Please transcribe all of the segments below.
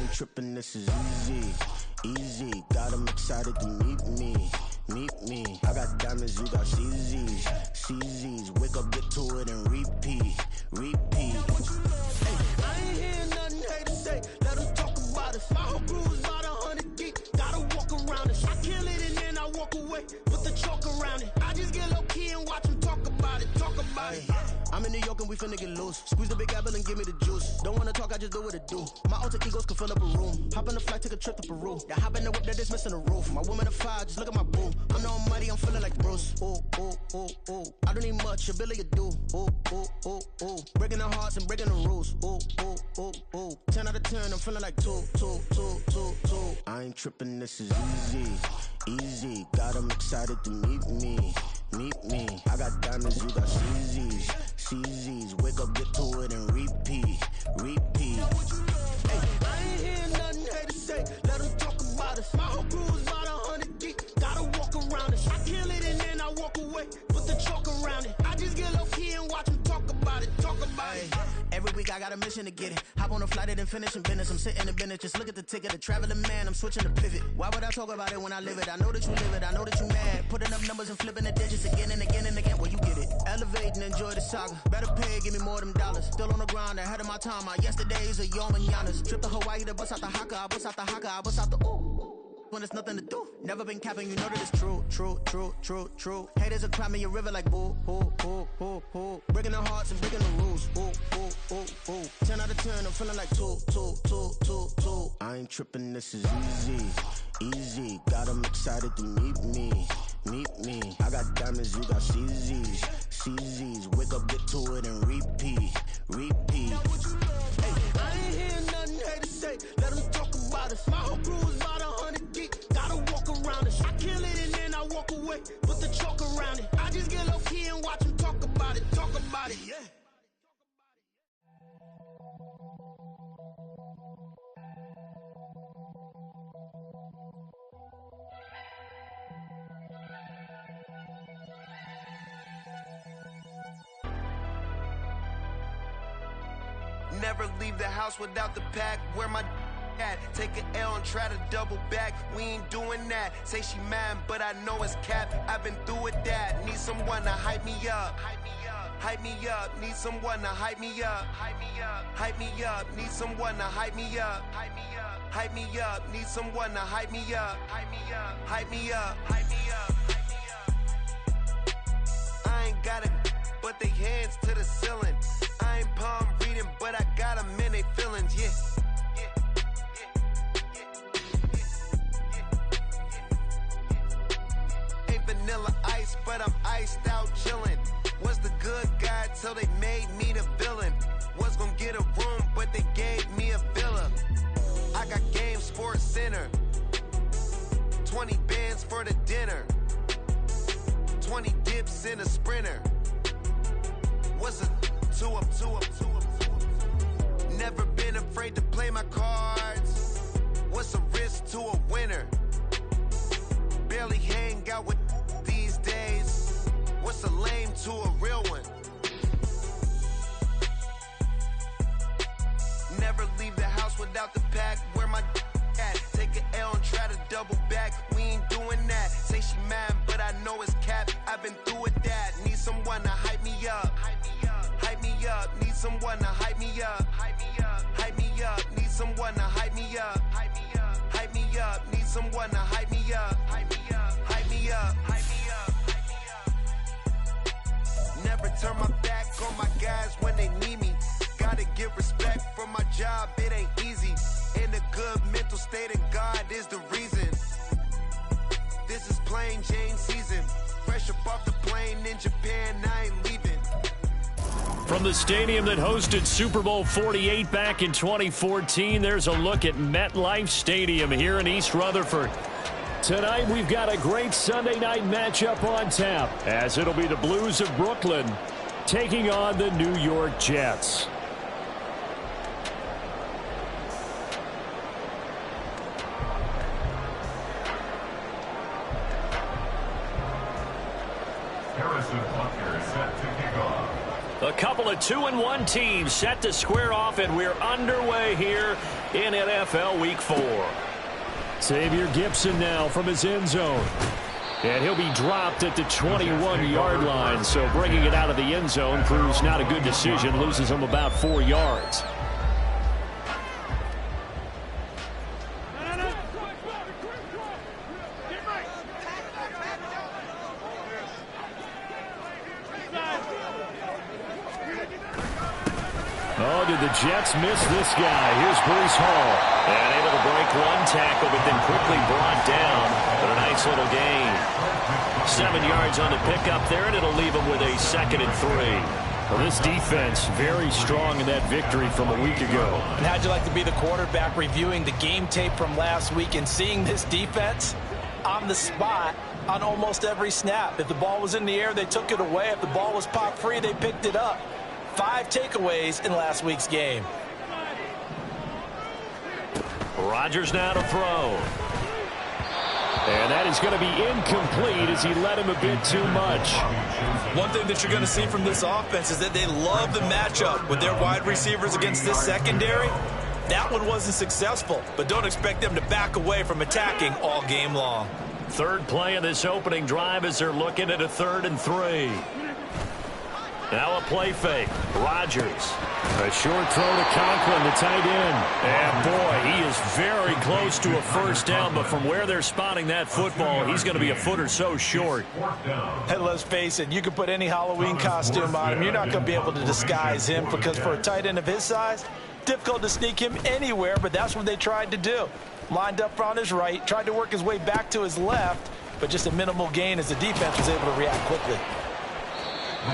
ain't tripping, this is easy, easy. Got them excited to meet me, meet me. I got diamonds, you got CZs, CZs. Wake up, get to it, and repeat, repeat. Hey, I ain't hearing nothing haters say. Let them talk about us. My whole crew is about 100 deep. Gotta walk around us. I kill it and then I walk away. Put the chalk around it. I just get low key and watch them talk about it. Talk about it. I'm in New York and we finna get loose. Squeeze the big apple and give me the juice. Don't wanna talk, I just do what it do. My alter egos can fill up a room. Hop in the flight, take a trip to Peru. That hop in the whip that is missing the roof. My woman a fire, just look at my boo. I'm the almighty, I'm feeling like Bruce. Ooh, ooh, ooh, ooh. I don't need much, ability to do. Ooh, ooh, ooh, ooh. Breaking the hearts and breaking the rules. Ooh, ooh, ooh, ooh. 10 out of 10, I'm feeling like 2, 2, 2, 2, 2. I ain't tripping, this is easy, easy. Got them excited to meet me, meet me. I got diamonds, you got CZs, CZs. Wake up, get to it, and repeat, repeat. Hey, I ain't hearing nothing haters say. Let them talk about us. My whole crew is about 100 deep. Gotta walk around us. I kill it and then I walk away. Put the chalk around it. I just get low key and watch them talk about it. Talk about it. Every week I got a mission to get it. Hop on a flight and then finish in business. I'm sitting in business. Just look at the ticket. A traveling man. I'm switching to pivot. Why would I talk about it when I live it? I know that you live it. I know that you mad. Putting up numbers and flipping the digits again and again and again. Well, you get it. Elevate and enjoy the saga. Better pay, give me more of them dollars. Still on the grind, ahead of my time. My yesterdays are yo mananas. Trip to Hawaii to bust out the haka. I bust out the haka. I bust out the ooh. When there's nothing to do. Never been capping, you know that it's true, true, true, true, true. Haters are climbing your river like boo, hoo, hoo, hoo, hoo. Breaking their hearts and breaking the rules. Ooh, ooh, ooh, ooh. 10 out of 10, I'm feeling like 2, 2, 2, 2, 2. I ain't tripping, this is easy, easy. Got them excited to meet me, meet me. I got diamonds, you got CZs, CZs. Wake up, get to it, and repeat, repeat. Hey, I ain't hearing nothing haters say. Let them talk about us. My whole crew is about 100 deep. Gotta walk around us. I kill it and then I walk away. Put the chalk around it. I just get low key and watch them talk about it. Talk about it, yeah. Never leave the house without the pack. Where my at? Take an L and try to double back. We ain't doing that. Say she mad, but I know it's cap. I've been through with that. Need someone to hype me up. Hype me up. Need someone to hype me up. Hype me up. Hype me up. Need someone to hype me up. Hype me up. Hype me up. Need someone to hype me up. Hype me up. Hype me up. Hype me up. I ain't got it, but they hands to the ceiling. I ain't palm reading, but I got them in they feelings, yeah. Ain't vanilla ice, but I'm iced out chillin'. Was the good guy till they made me the villain. Was gonna get a room, but they gave me a villa. I got game, Sports Center. 20 bands for the dinner. 20 dips in a Sprinter. What's a two up? Never been afraid to play my cards. What's a risk to a winner? Barely hang out with these days. What's a lame to a real one? Never leave the house without the pack. Where my at? Take an L and try to double back. We ain't doing that. Say she mad, but I know it's cap. I've been through with that. Need someone to hype me up. Hype me up. Need someone to hype me up. Hype me up. Hype me up. Need someone to hype me up. Hype me up. Hype me up. Need someone to hype me up. Hype me up. Hype me up. Hype me up. Never turn my back on my guys when they need me. Gotta give respect for my job, it ain't easy. In a good mental state, and God is the reason. This is plain Jane season. Fresh up off the plane in Japan, I ain't leaving. From the stadium that hosted Super Bowl 48 back in 2014, there's a look at MetLife Stadium here in East Rutherford. Tonight, we've got a great Sunday night matchup on tap, as it'll be the Blues of Brooklyn taking on the New York Jets. Harrison Buckner is set to kick off. A couple of 2-1 teams set to square off, and we're underway here in NFL Week 4. Xavier Gipson now from his end zone. And he'll be dropped at the 21-yard line, so bringing it out of the end zone proves not a good decision, loses him about 4 yards. Oh, did the Jets miss this guy? Here's Breece Hall. And able to break one tackle, but then quickly brought down. But a nice little gain. 7 yards on the pickup there, and it'll leave him with a 2nd and 3. Well, this defense very strong in that victory from a week ago. And how'd you like to be the quarterback reviewing the game tape from last week and seeing this defense on the spot on almost every snap? If the ball was in the air, they took it away. If the ball was pop free, they picked it up. 5 takeaways in last week's game. Rodgers now to throw. And that is going to be incomplete as he led him a bit too much. One thing that you're going to see from this offense is that they love the matchup with their wide receivers against this secondary. That one wasn't successful, but don't expect them to back away from attacking all game long. Third play of this opening drive as they're looking at a 3rd and 3. Now a play fake. Rodgers. A short throw to Conklin, the tight end. And boy, he is very close to a first down, but from where they're spotting that football, he's going to be a foot or so short. Hey, let's face it, you can put any Halloween costume on him. You're not going to be able to disguise him because for a tight end of his size, difficult to sneak him anywhere, but that's what they tried to do. Lined up on his right, tried to work his way back to his left, but just a minimal gain as the defense was able to react quickly.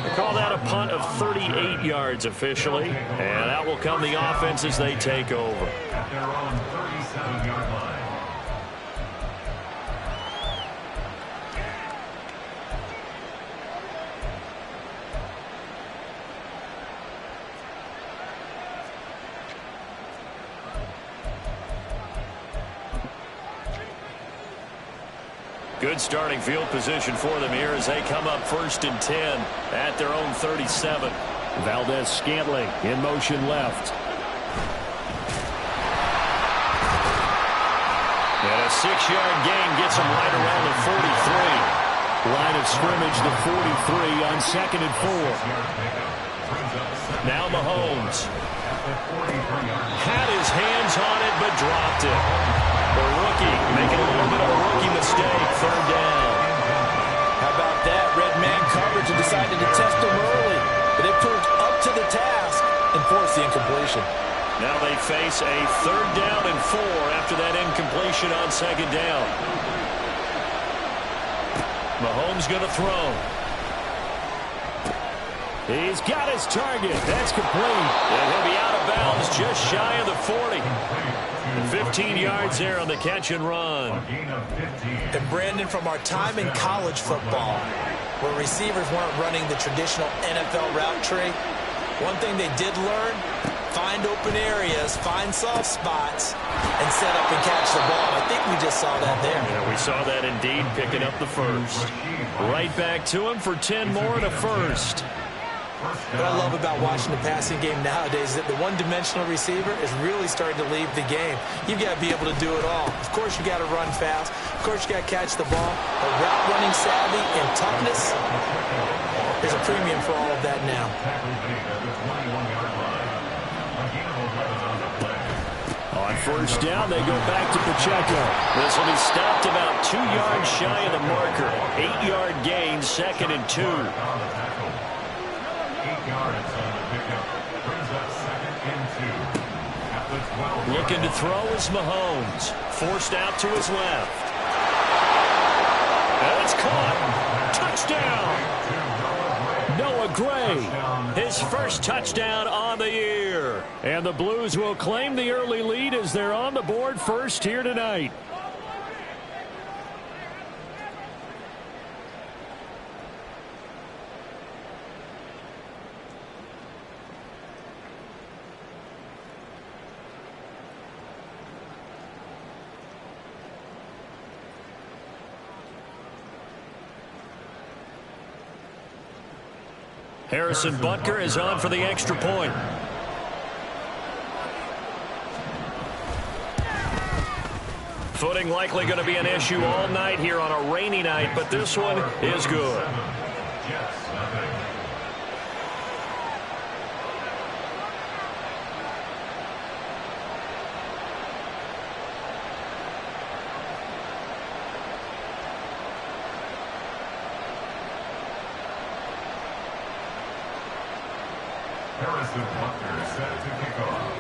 They call that a punt of 38 yards officially, and out will come the offense as they take over. At their own 37-yard line. Good starting field position for them here as they come up 1st and 10 at their own 37. Valdez-Scantling in motion left. And a 6-yard gain gets him right around the 43. Line of scrimmage, the 43 on 2nd and 4. Now Mahomes. Had his hands on it but dropped it. The rookie making a little bit of a rookie mistake. 3rd down. How about that? Red man coverage and decided to test him early. But they proved up to the task and forced the incompletion. Now they face a 3rd down and 4 after that incompletion on 2nd down. Mahomes going to throw. He's got his target. That's complete. And he'll be out of bounds just shy of the 40. And 15 yards there on the catch and run. And Brandon, from our time in college football, where receivers weren't running the traditional NFL route tree, one thing they did learn, find open areas, find soft spots, and set up and catch the ball. I think we just saw that there. Yeah, we saw that indeed, picking up the first. Right back to him for 10 more and a first. What I love about watching the passing game nowadays is that the one-dimensional receiver is really starting to leave the game. You've got to be able to do it all. Of course, you got to run fast. Of course, you got to catch the ball. But route running savvy and toughness, there's a premium for all of that now. On 1st down, they go back to Pacheco. This will be stopped about 2 yards shy of the marker. 8-yard gain, 2nd and 2. Looking to throw is Mahomes. Forced out to his left. And it's caught. Touchdown. Noah Gray, his first touchdown on the year. And the Blues will claim the early lead as they're on the board first here tonight. Harrison Butker is on for the extra point. Footing likely going to be an issue all night here on a rainy night, but this one is good. Harrison Butker set to kick off.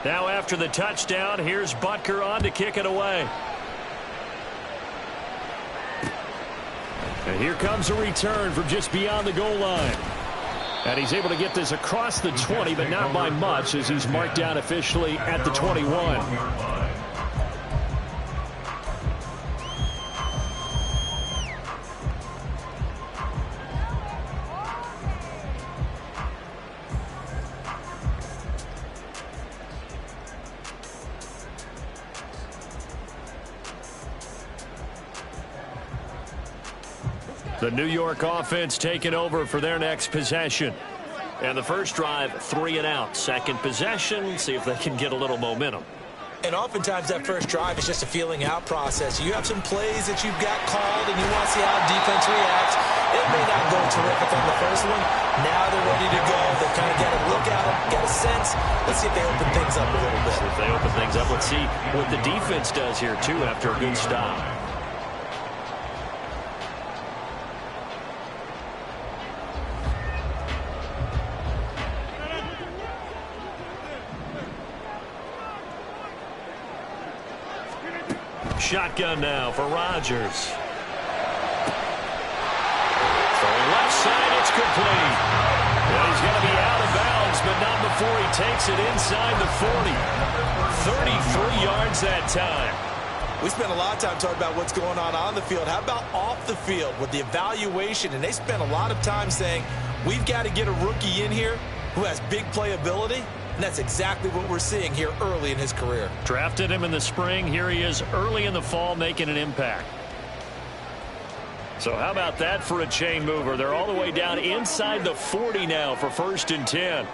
Now after the touchdown, here's Butker on to kick it away. And here comes a return from just beyond the goal line. And he's able to get this across the 20, but not by much, as he's marked down officially at the 21. The New York offense taking over for their next possession. And the first drive, 3 and out. Second possession, see if they can get a little momentum. And oftentimes that first drive is just a feeling out process. You have some plays that you've got called and you want to see how defense reacts. It may not go terrific on the first one. Now they're ready to go. They kind of get a look at them, get a sense. Let's see if they open things up a little bit. See if they open things up. Let's see what the defense does here, too, after a good stop. Shotgun now for Rodgers. For left side, it's complete. Well, he's going to be out of bounds, but not before he takes it inside the 40. 33 yards that time. We spent a lot of time talking about what's going on the field. How about off the field with the evaluation? And they spent a lot of time saying, we've got to get a rookie in here who has big playability. And that's exactly what we're seeing here early in his career. Drafted him in the spring. Here he is early in the fall making an impact. So how about that for a chain mover? They're all the way down inside the 40 now for 1st and 10.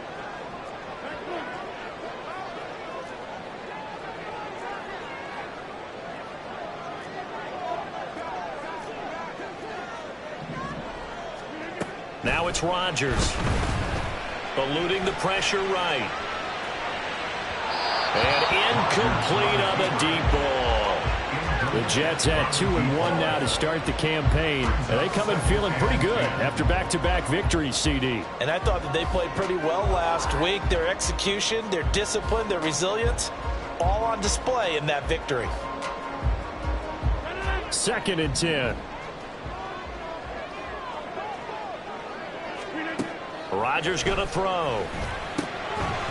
Now it's Rodgers. Eluding the pressure right. And incomplete on the deep ball. The Jets at 2-1 now to start the campaign. And they come in feeling pretty good after back-to-back victories, CD. And I thought that they played pretty well last week. Their execution, their discipline, their resilience, all on display in that victory. 2nd and 10. Rodgers going to throw.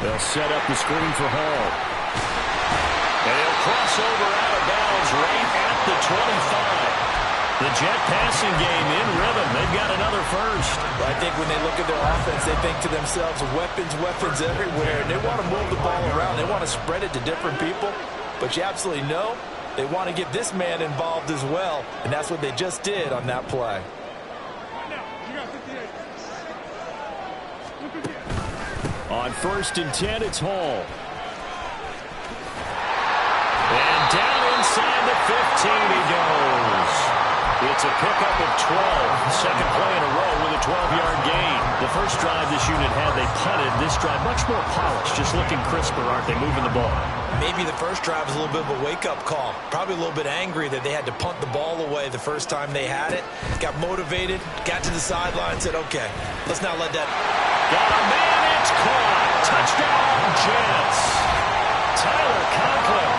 They'll set up the screen for Hall. And he'll cross over out of bounds right at the 25. The Jet passing game in rhythm. They've got another first. I think when they look at their offense, they think to themselves, weapons everywhere. And they want to move the ball around. They want to spread it to different people. But you absolutely know they want to get this man involved as well. And that's what they just did on that play. On 1st and 10, it's Hall. And down inside the 15 he goes. It's a pickup of 12. Second play in a row with a 12-yard gain. The first drive this unit had, they punted. This drive, much more polished, just looking crisper, aren't they, moving the ball? Maybe the first drive was a little bit of a wake-up call. Probably a little bit angry that they had to punt the ball away the first time they had it. Got motivated, got to the sideline, said, okay, let's not let that. Got a man, it's caught. Touchdown, Jets. Tyler Conklin,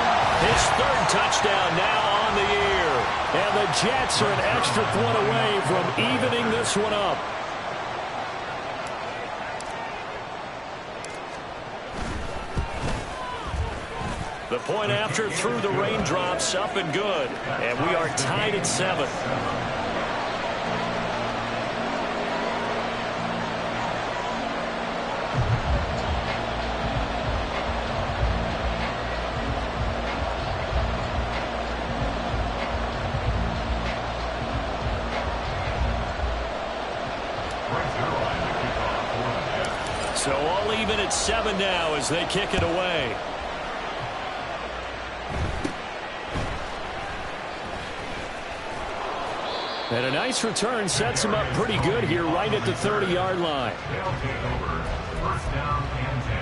his 3rd touchdown now on the year. And the Jets are an extra point away from evening this one up. The point after through the raindrops, up and good. And we are tied at 7. So all even at 7 now as they kick it away. And a nice return sets him up pretty good here right at the 30-yard line. They'll take over first down and 10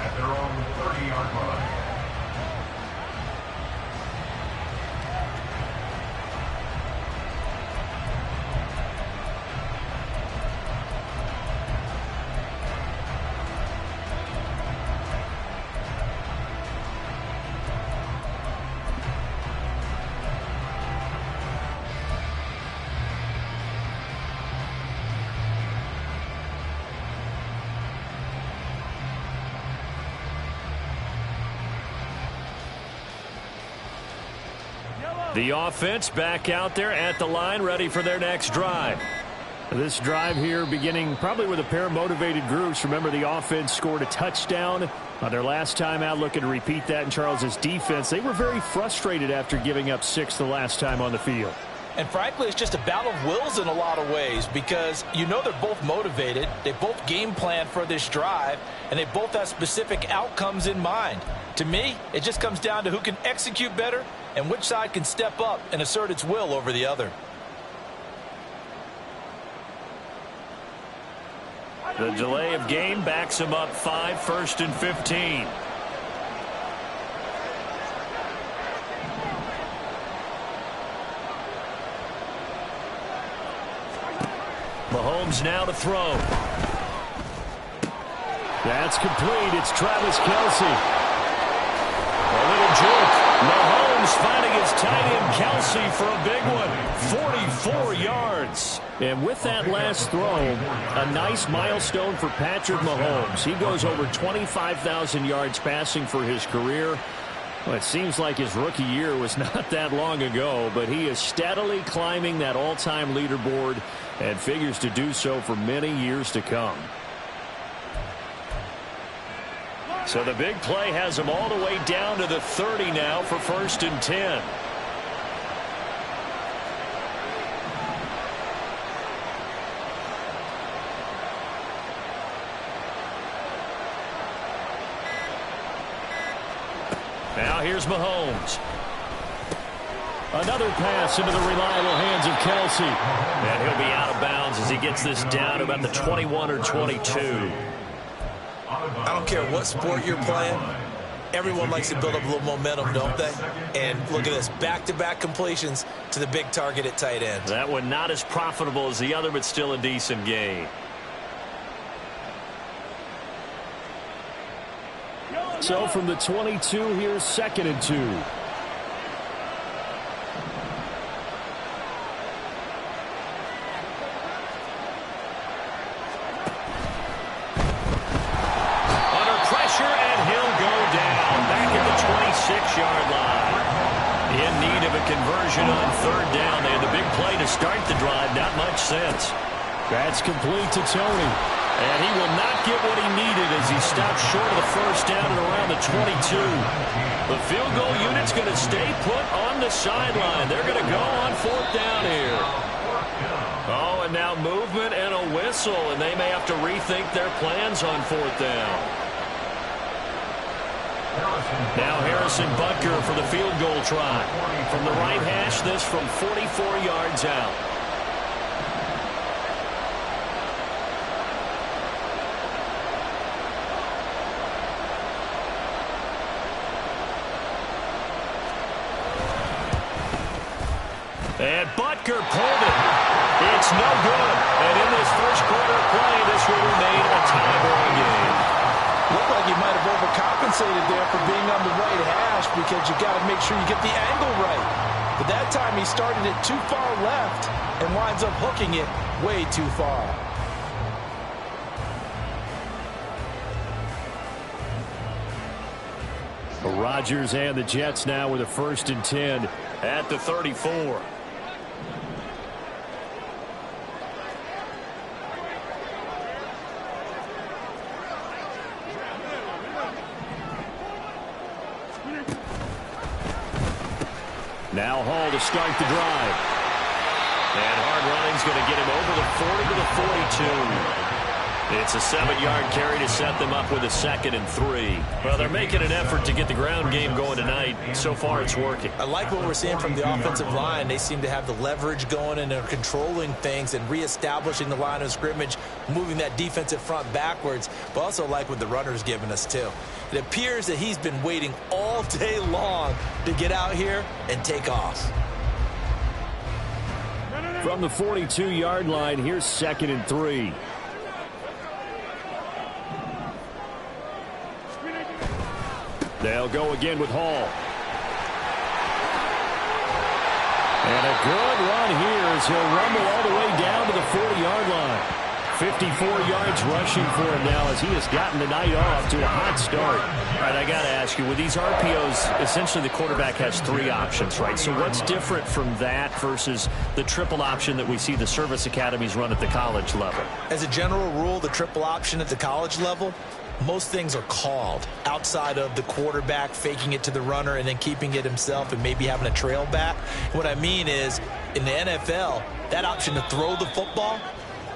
at their own 30-yard line. The offense back out there at the line, ready for their next drive. This drive here beginning probably with a pair of motivated groups. Remember, the offense scored a touchdown on their last time out, looking to repeat that in Charles's defense. They were very frustrated after giving up 6 the last time on the field. And frankly, it's just a battle of wills in a lot of ways because you know they're both motivated. They both game plan for this drive, and they both have specific outcomes in mind. To me, it just comes down to who can execute better and which side can step up and assert its will over the other. The delay of game backs him up 5, 1st and 15. Mahomes now to throw. That's complete. It's Travis Kelce. A little joke. Mahomes finding his tight end Kelce for a big one. 44 yards. And with that last throw, a nice milestone for Patrick Mahomes. He goes over 25,000 yards passing for his career. Well, it seems like his rookie year was not that long ago, but he is steadily climbing that all-time leaderboard and figures to do so for many years to come. So the big play has him all the way down to the 30 now for 1st and 10. Now here's Mahomes. Another pass into the reliable hands of Kelce. And he'll be out of bounds as he gets this down to about the 21 or 22. I don't care what sport you're playing. Everyone likes to build up a little momentum, don't they? And look at this, back-to-back completions to the big target at tight end. That one not as profitable as the other, but still a decent gain. So from the 22, here's 2nd and 2. Under pressure, and he'll go down back at the 26-yard line. In need of a conversion on 3rd down. They had the big play to start the drive. Not much sense. That's complete to Tony. And he will not get what he needed as he stops short of the 1st down at around the 22. The field goal unit's going to stay put on the sideline. They're going to go on 4th down here. Oh, and now movement and a whistle, and they may have to rethink their plans on 4th down. Now Harrison Butker for the field goal try. From the right hash, this from 44 yards out. And Butker pulled it. It's no good. And in this first quarter play, this will remain a tie-ball game. Looked like he might have overcompensated there for being on the right hash because you got to make sure you get the angle right. But that time he started it too far left and winds up hooking it way too far. Rodgers and the Jets now with a 1st and 10 at the 34. Now Hall to start the drive. And hard running's going to get him over the 40 to the 42. It's a 7-yard carry to set them up with a 2nd and 3. Well, they're making an effort to get the ground game going tonight. So far, it's working. I like what we're seeing from the offensive line. They seem to have the leverage going and are controlling things and reestablishing the line of scrimmage, moving that defensive front backwards, but also like what the runner's giving us, too. It appears that he's been waiting all day long to get out here and take off. From the 42-yard line, here's 2nd and 3. They'll go again with Hall. And a good run here as he'll rumble all the way down to the 40-yard line. 54 yards rushing for him now as he has gotten the night off to a hot start. All right, I got to ask you, with these RPOs, essentially the quarterback has 3 options, right? So what's different from that versus the triple option that we see the service academies run at the college level? As a general rule, the triple option at the college level, most things are called outside of the quarterback faking it to the runner and then keeping it himself and maybe having a trail back. What I mean is, in the NFL, that option to throw the football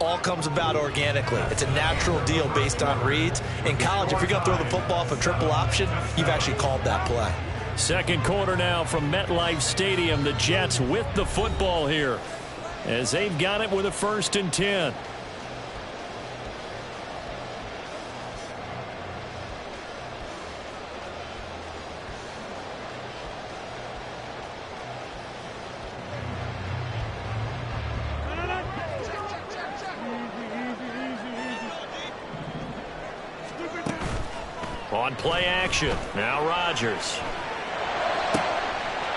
all comes about organically. It's a natural deal based on reads. In college, if you're going to throw the football off a triple option, you've actually called that play. Second quarter now from MetLife Stadium. The Jets with the football here as they've got it with a 1st and 10. On play action, now Rodgers.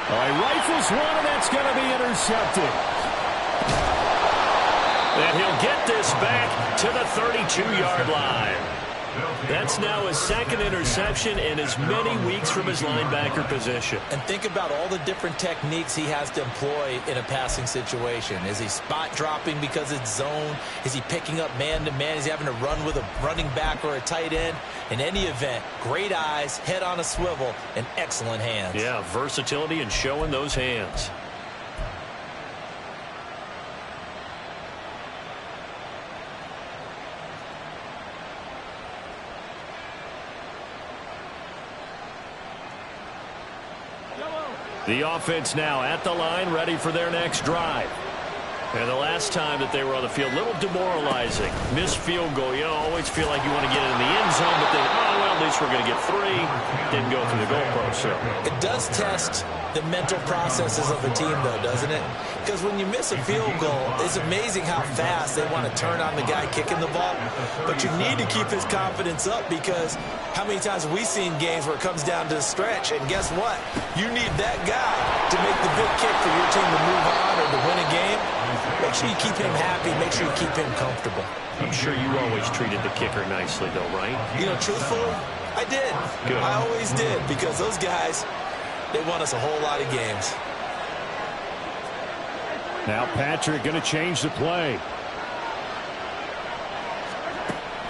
He rifles one, and that's going to be intercepted. And he'll get this back to the 32-yard line. That's now his 2nd interception in as many weeks from his linebacker position. And think about all the different techniques he has to employ in a passing situation. Is he spot dropping because it's zone? Is he picking up man-to-man? Is he having to run with a running back or a tight end? In any event, great eyes, head on a swivel, and excellent hands. Yeah, versatility and showing those hands. The offense now at the line, ready for their next drive. And the last time that they were on the field, a little demoralizing. Missed field goal. You know, always feel like you want to get it in the end zone, but then, oh, well, at least we're going to get 3. Didn't go through the goalpost. So it does test the mental processes of a team, though, doesn't it? Because when you miss a field goal, it's amazing how fast they want to turn on the guy kicking the ball. But you need to keep his confidence up, because how many times have we seen games where it comes down to the stretch, and guess what? You need that guy to make the big kick for your team to move on or to win a game. Make sure you keep him happy. Make sure you keep him comfortable. I'm sure you always treated the kicker nicely, though, right? You know, truthfully, I did. Good. I always did, because those guys, they won us a whole lot of games. Now Patrick going to change the play.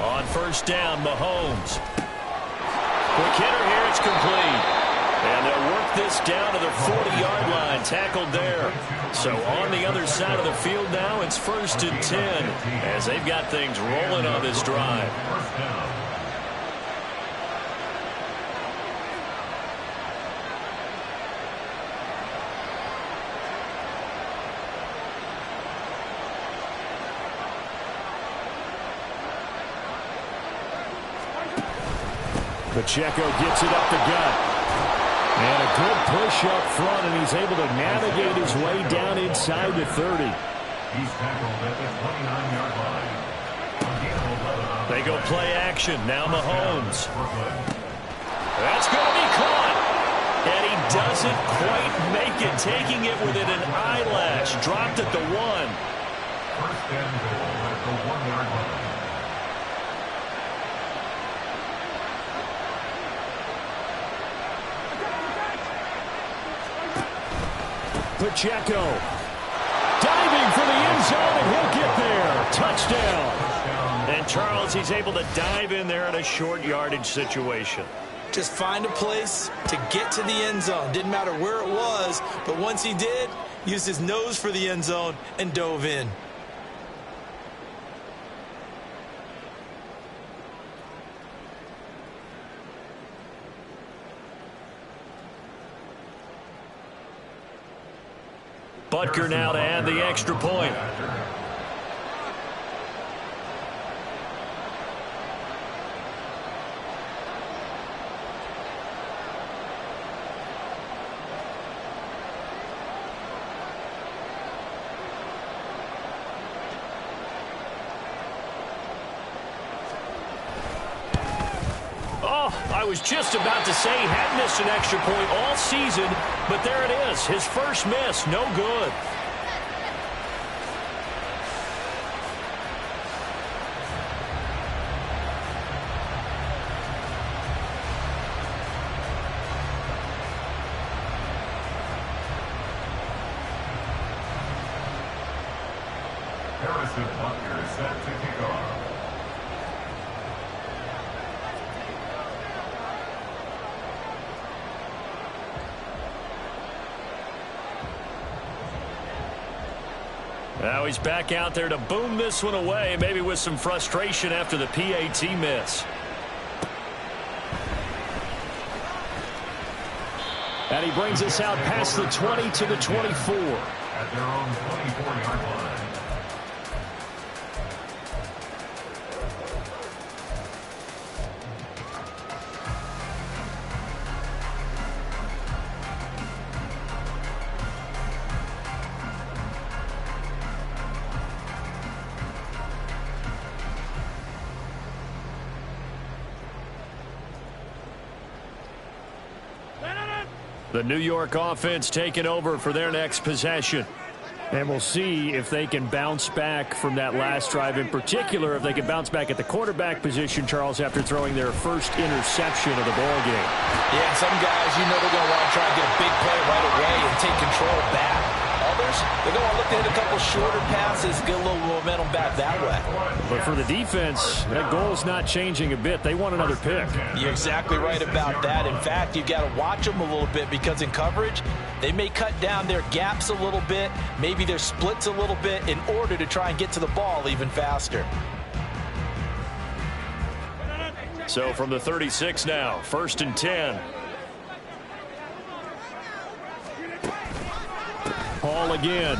On 1st down, Mahomes. Quick hitter here, it's complete. And they'll work this down to the 40-yard line, tackled there. So on the other side of the field now, it's 1st and 10 as they've got things rolling on this drive. Pacheco gets it up the gut. And a good push up front, and he's able to navigate his way down inside the 30. He's tackled at the 29-yard line. They go play action. Now Mahomes. That's going to be caught. And he doesn't quite make it, taking it within an eyelash. Dropped at the 1. 1st and goal at the 1-yard line. Pacheco diving for the end zone, and he'll get there. Touchdown. And Charles, he's able to dive in there in a short yardage situation. Just find a place to get to the end zone. Didn't matter where it was, but once he did, used his nose for the end zone and dove in. Butker now to add the extra point. I was just about to say he had missed an extra point all season, but there it is. His first miss, no good. Harrison Butker is set to kick off. Now he's back out there to boom this one away, maybe with some frustration after the PAT miss. And he brings us out past the 20 to the 24. At their own 24-yard line. The New York offense taking over for their next possession. And we'll see if they can bounce back from that last drive, in particular if they can bounce back at the quarterback position, Charles, after throwing their first interception of the ballgame. Yeah, some guys, you know they're going to want to try and get a big play right away and take control back. Others, they're going to look to hit a couple shorter passes, get a little momentum back that way. But for the defense, that goal's not changing a bit. They want another pick. You're exactly right about that. In fact, you've got to watch them a little bit because in coverage, they may cut down their gaps a little bit, maybe their splits a little bit in order to try and get to the ball even faster. So from the 36 now, 1st and 10. Paul again.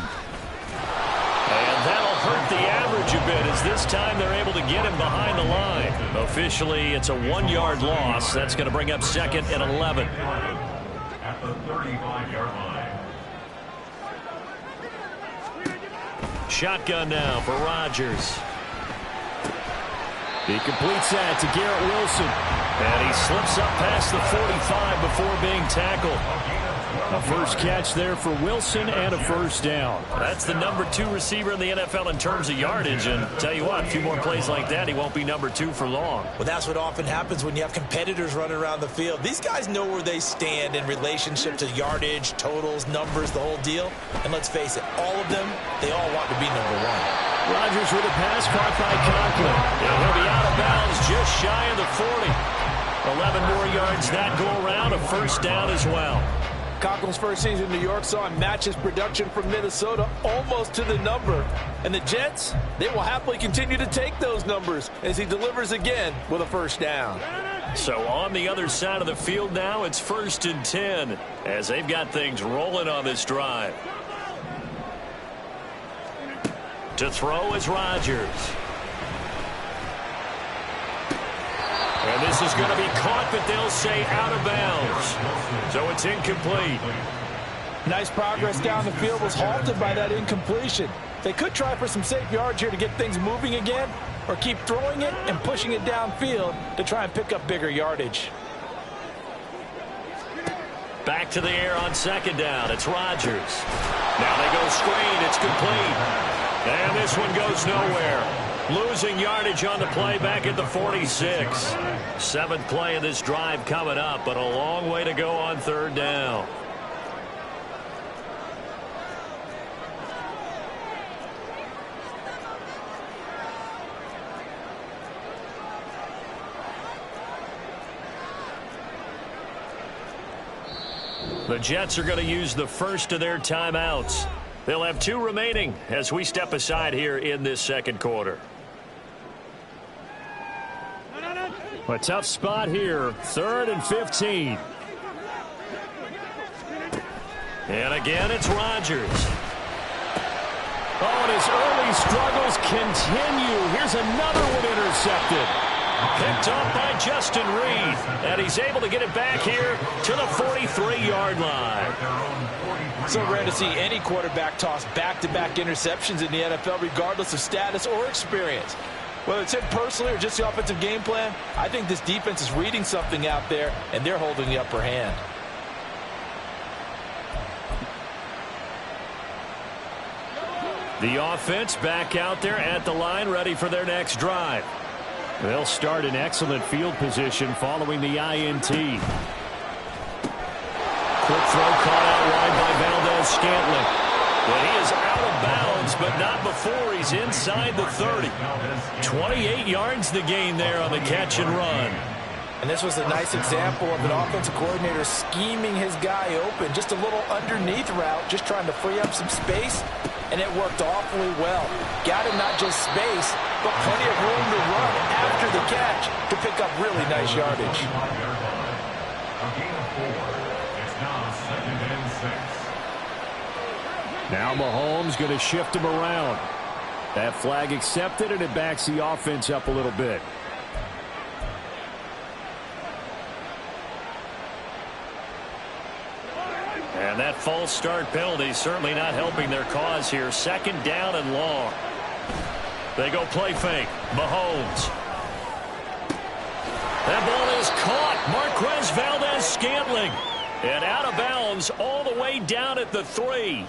And that'll hurt the average a bit as this time they're able to get him behind the line. Officially, it's a 1-yard loss. That's going to bring up 2nd and 11. At the 35-yard line. Shotgun now for Rodgers. He completes that to Garrett Wilson. And he slips up past the 45 before being tackled. A first catch there for Wilson and a first down. That's the number 2 receiver in the NFL in terms of yardage. And tell you what, a few more plays like that, he won't be number 2 for long. Well, that's what often happens when you have competitors running around the field. These guys know where they stand in relationship to yardage, totals, numbers, the whole deal. And let's face it, all of them, they all want to be number 1. Rodgers with a pass caught by Conklin. And he'll be out of bounds just shy of the 40. 11 more yards that go around, a first down as well. Conklin's first season in New York saw him match his production from Minnesota almost to the number. And the Jets, they will happily continue to take those numbers as he delivers again with a first down. So on the other side of the field now, it's 1st and 10 as they've got things rolling on this drive. To throw is Rodgers. And this is going to be caught, but they'll say out of bounds. So it's incomplete. Nice progress down the field was halted by that incompletion. They could try for some safe yards here to get things moving again, or keep throwing it and pushing it downfield to try and pick up bigger yardage. Back to the air on 2nd down. It's Rodgers. Now they go screen. It's complete. And this one goes nowhere. Losing yardage on the play back at the 46. 7th play of this drive coming up, but a long way to go on 3rd down. The Jets are going to use the first of their timeouts. They'll have 2 remaining as we step aside here in this 2nd quarter. A tough spot here, 3rd and 15. And again, it's Rodgers. Oh, and his early struggles continue. Here's another one intercepted. Picked up by Justin Reed. And he's able to get it back here to the 43-yard line. So rare to see any quarterback toss back-to-back interceptions in the NFL, regardless of status or experience. Whether it's him personally or just the offensive game plan, I think this defense is reading something out there, and they're holding the upper hand. The offense back out there at the line, ready for their next drive. They'll start in excellent field position following the INT. Quick throw caught out wide by Valdez-Scantling. But he is out of bounds, but not before he's inside the 30. 28 yards the gain there on the catch and run. And this was a nice example of an offensive coordinator scheming his guy open. Just a little underneath route, just trying to free up some space, and it worked awfully well. Got him not just space, but plenty of room to run after the catch to pick up really nice yardage. A gain of 4. It's now 2nd and 6. Now Mahomes going to shift him around. That flag accepted, and it backs the offense up a little bit. And that false start penalty certainly not helping their cause here. 2nd down and long. They go play fake. Mahomes. That ball is caught. Marquez Valdez-Scantling. And out of bounds all the way down at the 3.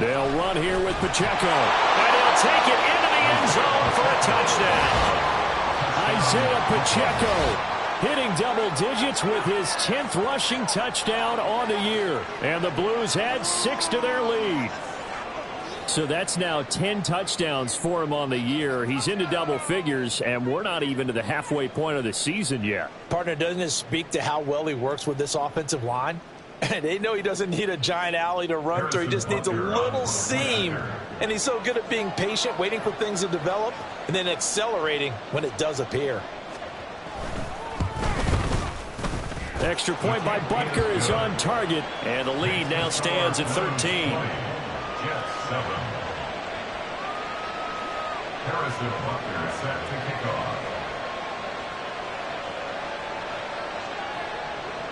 They'll run here with Pacheco. And he'll take it into the end zone for a touchdown. Isaiah Pacheco hitting double digits with his 10th rushing touchdown on the year. And the Blues add 6 to their lead. So that's now 10 touchdowns for him on the year. He's into double figures, and we're not even to the halfway point of the season yet. Partner, doesn't it speak to how well he works with this offensive line? They know he doesn't need a giant alley to run through. He just needs a little seam. And he's so good at being patient, waiting for things to develop, and then accelerating when it does appear. Extra point by Butker is on target, and the lead now stands at 13. Jets 7. Harrison Butker set to kick off.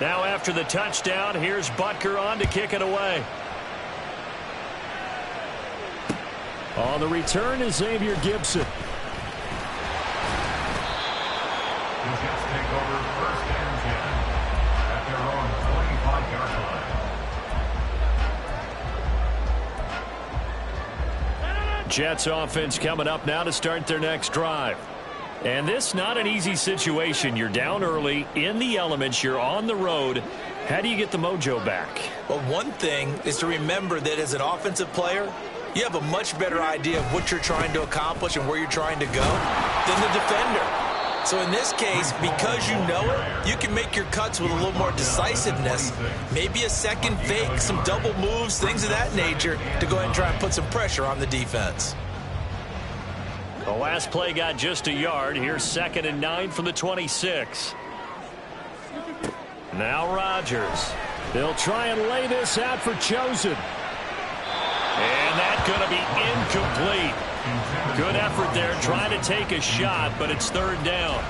Now after the touchdown, here's Butker on to kick it away. On the return is Xavier Gibson. The Jets take over 1st and 10 at their own 25-yard line. Jets offense coming up now to start their next drive. And this not an easy situation. You're down early, in the elements, you're on the road. How do you get the mojo back? Well, one thing is to remember that as an offensive player, you have a much better idea of what you're trying to accomplish and where you're trying to go than the defender. So in this case, because you know it, you can make your cuts with a little more decisiveness. Maybe a second fake, some double moves, things of that nature to go ahead and try and put some pressure on the defense. The last play got just a yard. Here's 2nd and 9 from the 26. Now Rodgers. They'll try and lay this out for Chosen. And that's going to be incomplete. Good effort there trying to take a shot, but it's 3rd down.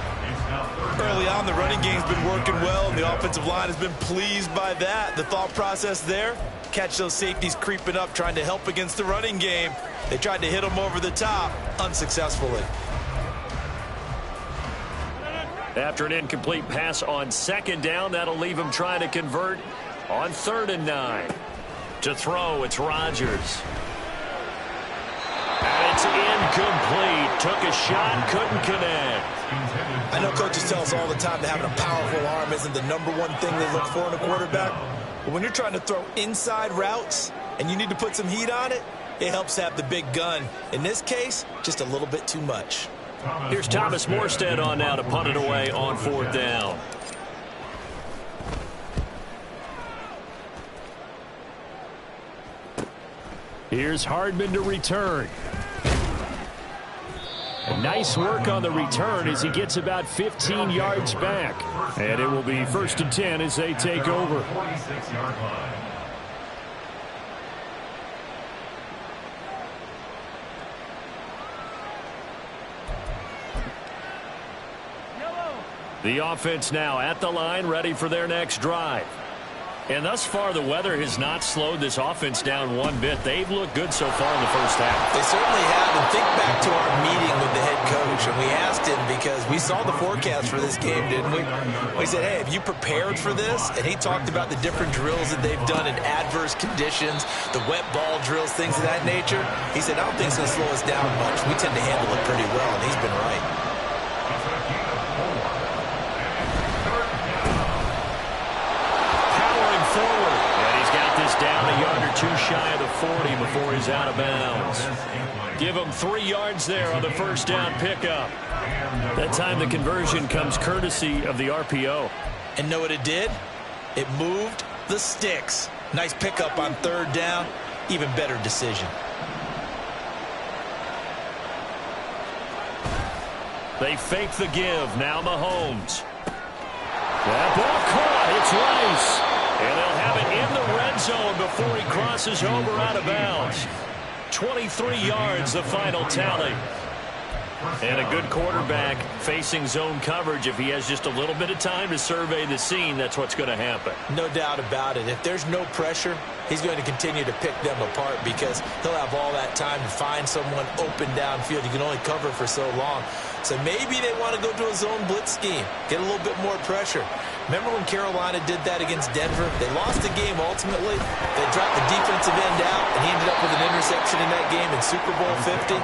Early on, the running game's been working well, and the offensive line has been pleased by that. The thought process there, catch those safeties creeping up, trying to help against the running game. They tried to hit them over the top, unsuccessfully. After an incomplete pass on 2nd down, that'll leave him trying to convert on 3rd and 9. To throw, it's Rodgers. And it's incomplete. Took a shot, couldn't connect. I know coaches tell us all the time that having a powerful arm isn't the #1 thing they look for in a quarterback. But when you're trying to throw inside routes and you need to put some heat on it, it helps have the big gun. In this case, just a little bit too much. Here's Thomas Morstead on now to punt it away on 4th down. Here's Hardman to return. And nice work on the return as he gets about 15 yards back. And it will be 1st and 10 as they take over. 46-yard line. The offense now at the line, ready for their next drive. And thus far, the weather has not slowed this offense down one bit. They've looked good so far in the first half. They certainly have. And think back to our meeting with the head coach, and we asked him because we saw the forecast for this game, didn't we? We said, hey, have you prepared for this? And he talked about the different drills that they've done in adverse conditions, the wet ball drills, things of that nature. He said, I don't think it's going to slow us down much. We tend to handle it pretty well, and he's been right. Down a yard or two shy of the 40 before he's out of bounds. Give him 3 yards there on the first down pickup. That time the conversion comes courtesy of the RPO. And know what it did? It moved the sticks. Nice pickup on 3rd down. Even better decision. They fake the give. Now Mahomes. That ball caught. It's Rice. And they'll have it in the red zone before he crosses over out of bounds. 23 yards, the final tally. And a good quarterback facing zone coverage. If he has just a little bit of time to survey the scene, that's what's going to happen. No doubt about it. If there's no pressure, he's going to continue to pick them apart because he'll have all that time to find someone open downfield. You can only cover for so long. So maybe they want to go to a zone blitz scheme, get a little bit more pressure. Remember when Carolina did that against Denver? They lost the game ultimately. They dropped the defensive end out, and he ended up with an interception in that game in Super Bowl 50.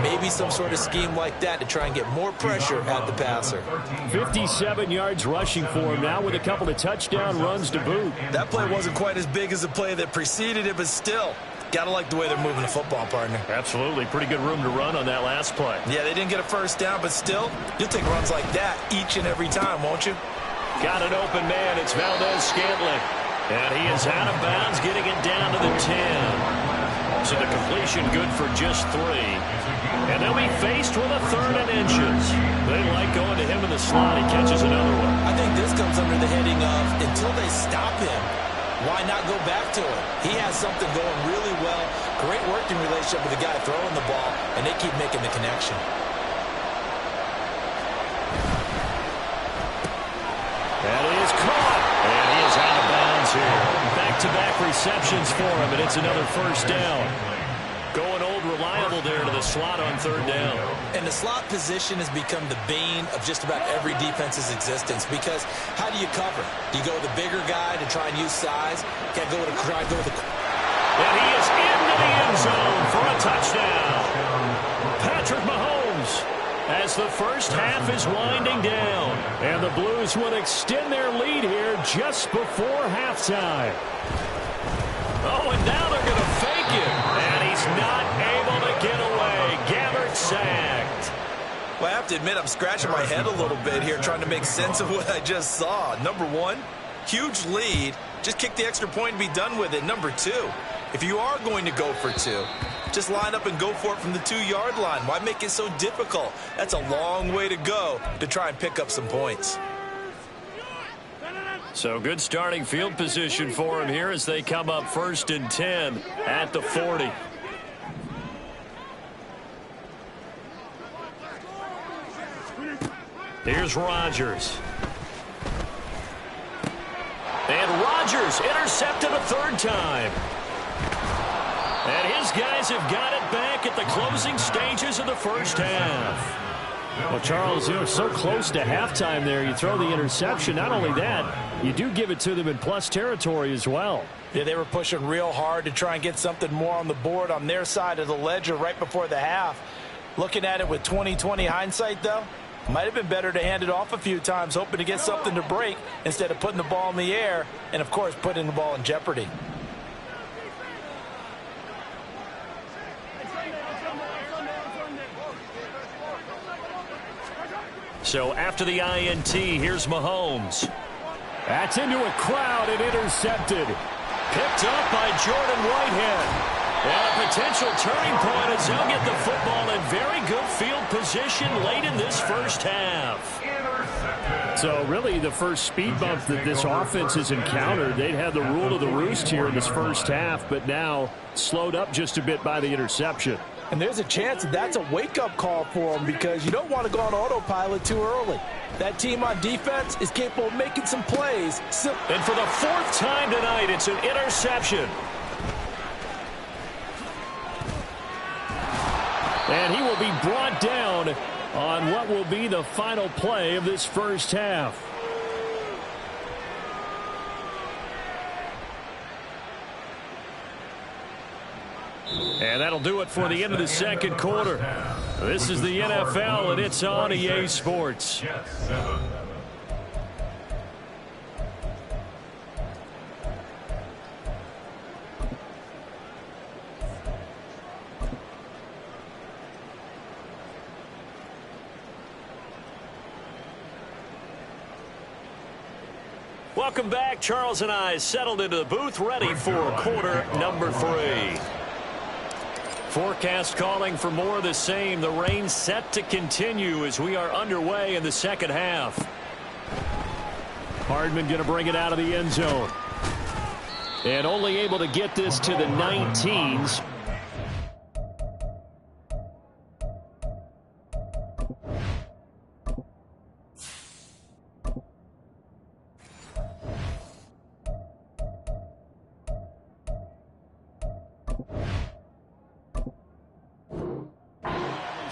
Maybe some sort of scheme like that to try and get more pressure at the passer. 57 yards rushing for him now with a couple of touchdown runs to boot. That play wasn't quite as big as the play that preceded it, but still, gotta like the way they're moving the football, partner. Absolutely. Pretty good room to run on that last play. Yeah, they didn't get a first down, but still, you'll take runs like that each and every time, won't you? Got an open man. It's Valdez-Scantling. And he is out of bounds, getting it down to the 10. So the completion good for just 3. And they'll be faced with a 3rd and inches. They like going to him in the slot. He catches another one. I think this comes under the heading of until they stop him, why not go back to him? He has something going really well. Great working relationship with the guy throwing the ball, and they keep making the connection. That is caught. And he is out of bounds here. Back-to-back receptions for him, and it's another first down. Going old reliable there to the slot on 3rd down. And the slot position has become the bane of just about every defense's existence because how do you cover? Do you go with the bigger guy to try and use size? Can't go with a try, go with a... And he is into the end zone for a touchdown. Patrick Mahomes, as the first half is winding down. And the Blues will extend their lead here just before halftime. Oh, and now they're going to fake it. And he's not able to get away. Gabbert sacked. Well, I have to admit, I'm scratching my head a little bit here trying to make sense of what I just saw. Number 1, huge lead. Just kick the extra point and be done with it. Number 2, if you are going to go for 2, just line up and go for it from the 2-yard line. Why make it so difficult? That's a long way to go to try and pick up some points. So good starting field position for him here as they come up 1st and 10 at the 40. Here's Rodgers. And Rodgers intercepted a 3rd time. And his guys have got it back at the closing stages of the first half. Well, Charles, you're so close to halftime there. You throw the interception. Not only that, you do give it to them in plus territory as well. Yeah, they were pushing real hard to try and get something more on the board on their side of the ledger right before the half. Looking at it with 20/20 hindsight, though, might have been better to hand it off a few times, hoping to get something to break instead of putting the ball in the air and, of course, putting the ball in jeopardy. So after the INT, here's Mahomes. That's into a crowd and intercepted. Picked up by Jordan Whitehead. And a potential turning point as they'll get the football in very good field position late in this first half. Intercepted. So really the first speed bump that this offense has encountered, they'd have the rule of the roost here in this first half, but now slowed up just a bit by the interception. And there's a chance that that's a wake-up call for them because you don't want to go on autopilot too early. That team on defense is capable of making some plays. And for the fourth time tonight, it's an interception. And he will be brought down on what will be the final play of this first half. And that'll do it for the end of the second quarter. This is the NFL, and it's on EA Sports. Welcome back. Charles and I settled into the booth, ready for quarter number 3. Forecast calling for more of the same. The rain set to continue as we are underway in the second half. Hardman going to bring it out of the end zone. And only able to get this to the 19s.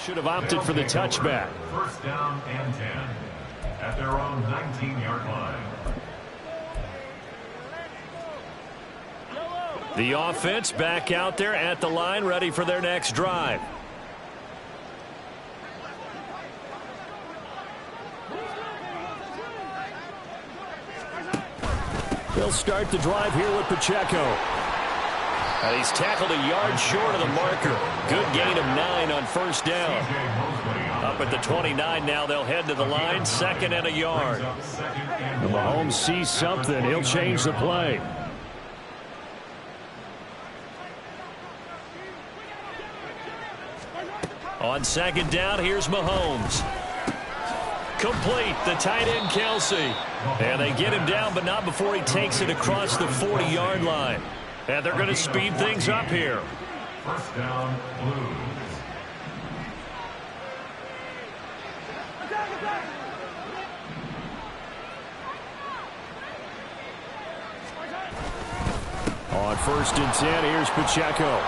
Should have opted for the touchback. First down and 10 at their own 19-yard line. The offense back out there at the line, ready for their next drive. They'll start the drive here with Pacheco. And he's tackled a yard short of the marker. Good gain of 9 on first down. Up at the 29 now, they'll head to the line, 2nd and a yard. And Mahomes sees something. He'll change the play. On 2nd down, here's Mahomes. Complete, the tight end Kelsey. And they get him down, but not before he takes it across the 40-yard line. And they're going to speed things up here. First down, Blues. On 1st and 10, here's Pacheco.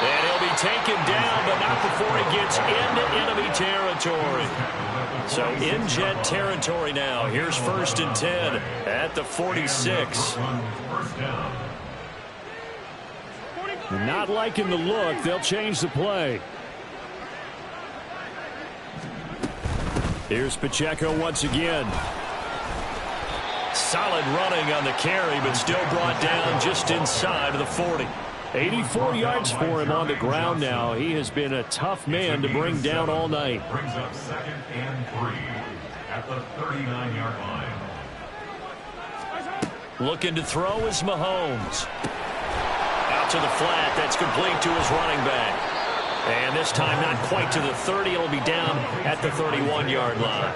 And he'll be taken down, but not before he gets into enemy territory. So in jet territory now. Here's 1st and 10 at the 46. Not liking the look. They'll change the play. Here's Pacheco once again. Solid running on the carry, but still brought down just inside of the 40. 84 yards for him on the ground now. He has been a tough man to bring down all night. Brings up 2nd and 3 at the 39-yard line. Looking to throw is Mahomes. Out to the flat. That's complete to his running back. And this time not quite to the 30. It'll be down at the 31-yard line.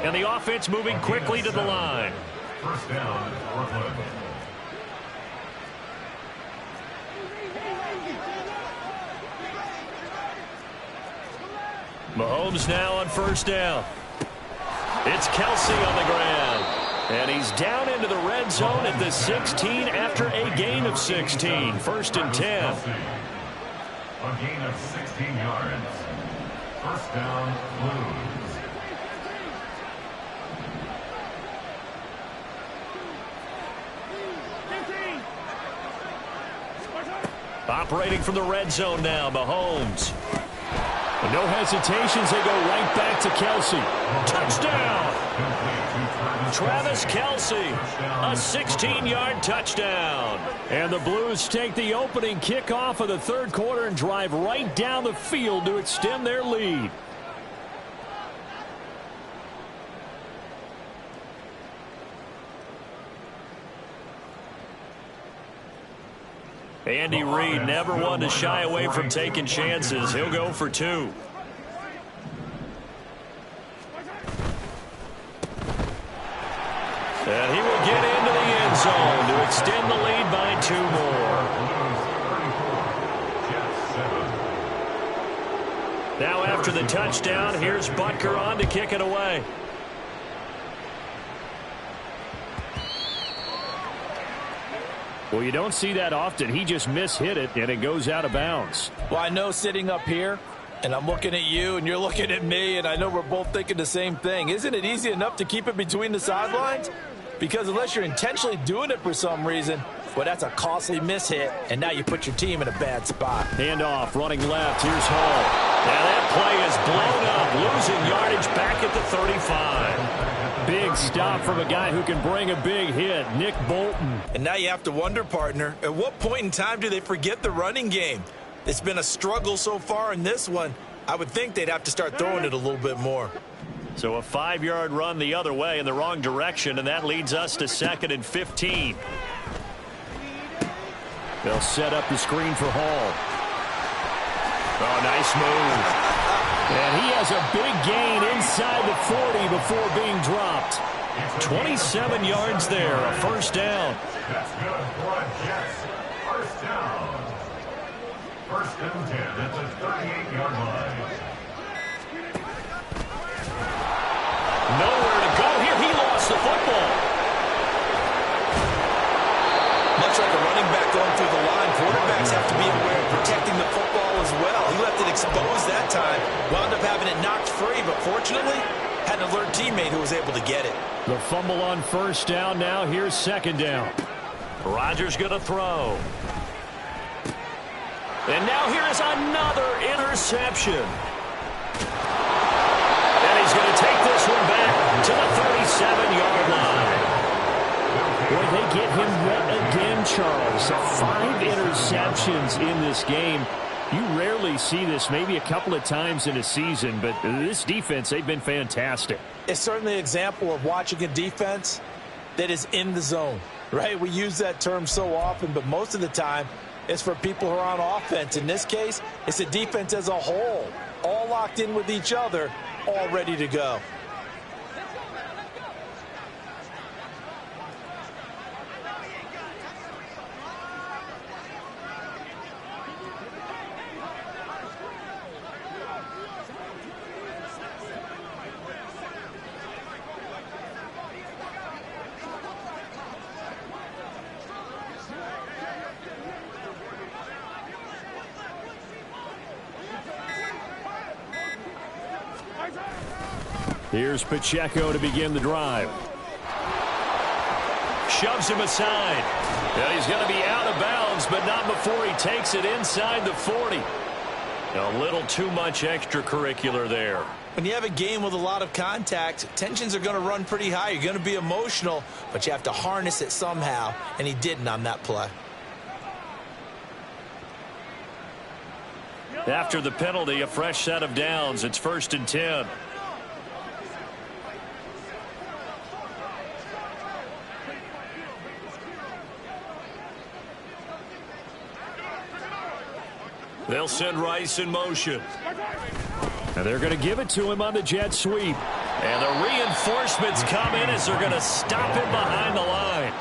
And the offense moving quickly to the line. First down, Brooklyn. Mahomes now on 1st down. It's Kelsey on the ground. And he's down into the red zone at the 16 after a gain of 16. 1st and 10. A gain of 16 yards. First down, Blues. Operating from the red zone now, Mahomes. No hesitations, they go right back to Kelsey. Touchdown! Travis Kelsey, a 16-yard touchdown. And the Blues take the opening kickoff of the 3rd quarter and drive right down the field to extend their lead. Andy Reid, never one to shy away from taking chances. He'll go for 2. And he will get into the end zone to extend the lead by 2 more. Now after the touchdown, here's Butker on to kick it away. Well, you don't see that often. He just mishit it, and it goes out of bounds. Well, I know sitting up here, and I'm looking at you, and you're looking at me, and I know we're both thinking the same thing. Isn't it easy enough to keep it between the sidelines? Because unless you're intentionally doing it for some reason, well, that's a costly mishit, and now you put your team in a bad spot. Handoff, running left. Here's Hall. Now that play is blown up, losing yardage back at the 35. Big stop from a guy who can bring a big hit, Nick Bolton. And now you have to wonder, partner, at what point in time do they forget the running game? It's been a struggle so far in this one. I would think they'd have to start throwing it a little bit more. So a 5-yard run the other way in the wrong direction, and that leads us to 2nd and 15. They'll set up the screen for Hall. Oh, nice move. And he has a big gain inside the 40 before being dropped. 27 yards there, a first down. That's good for a Jets. First down. 1st and 10 at the 38-yard line. Nowhere to go here. He lost the football. Much like a running back going through the line, quarterbacks have to be aware of protecting the football as well. He left it exposed that time, wound up having it knocked free, but fortunately, had an alert teammate who was able to get it. The fumble on first down. Now here's 2nd down. Rodgers going to throw. And now here is another interception. And he's going to take this one back to the 37-yard line. Boy, they get him wet again, Charles. 5 interceptions in this game. You rarely see this, maybe a couple of times in a season, but this defense, they've been fantastic. It's certainly an example of watching a defense that is in the zone, right? We use that term so often, but most of the time, it's for people who are on offense. In this case, it's a defense as a whole, all locked in with each other, all ready to go. Here's Pacheco to begin the drive. Shoves him aside. Well, he's going to be out of bounds, but not before he takes it inside the 40. A little too much extracurricular there. When you have a game with a lot of contact, tensions are going to run pretty high. You're going to be emotional, but you have to harness it somehow, and he didn't on that play. After the penalty, a fresh set of downs. It's 1st and 10. They'll send Rice in motion. And they're going to give it to him on the jet sweep. And the reinforcements come in as they're going to stop him behind the line.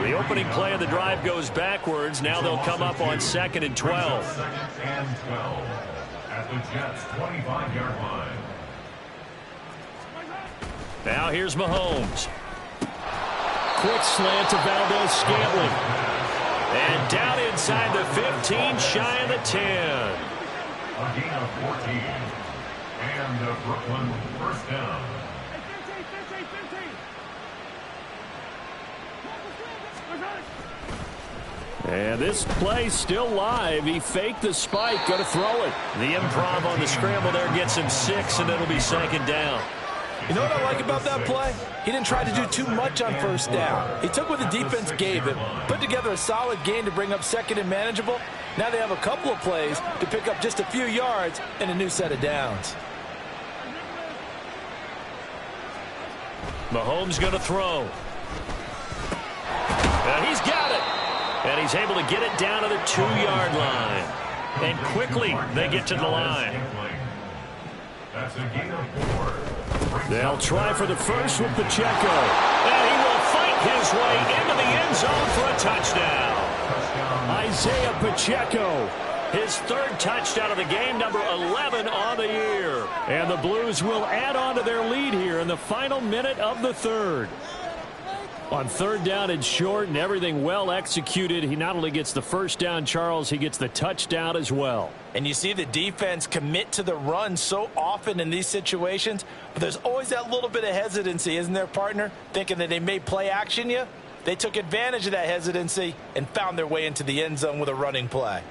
The opening play of the drive goes backwards. Now they'll come up on 2nd and 12. 2nd and 12 at the Jets' 25-yard line. Now here's Mahomes. Quick slant to Valdez-Scantling. And down inside the 15, shy of the 10. A gain of 14. And a Brooklyn first down. And this play still live. He faked the spike, going to throw it. The improv on the scramble there gets him 6, and it'll be 2nd down. You know what I like about that play? He didn't try to do too much on first down. He took what the defense gave him, put together a solid gain to bring up 2nd and manageable. Now they have a couple of plays to pick up just a few yards and a new set of downs. Mahomes going to throw. And he's got it. And he's able to get it down to the 2-yard line. And quickly, they get to the line. That's a gain of 4. They'll try for the first with Pacheco. And he will fight his way into the end zone for a touchdown. Isaiah Pacheco, his 3rd touchdown of the game, number 11 on the year. And the Blues will add on to their lead here in the final minute of the 3rd. On 3rd down and short and everything well executed, he not only gets the first down, Charles, he gets the touchdown as well. And you see the defense commit to the run so often in these situations, but there's always that little bit of hesitancy, isn't there, partner? Thinking that they may play action you. They took advantage of that hesitancy and found their way into the end zone with a running play.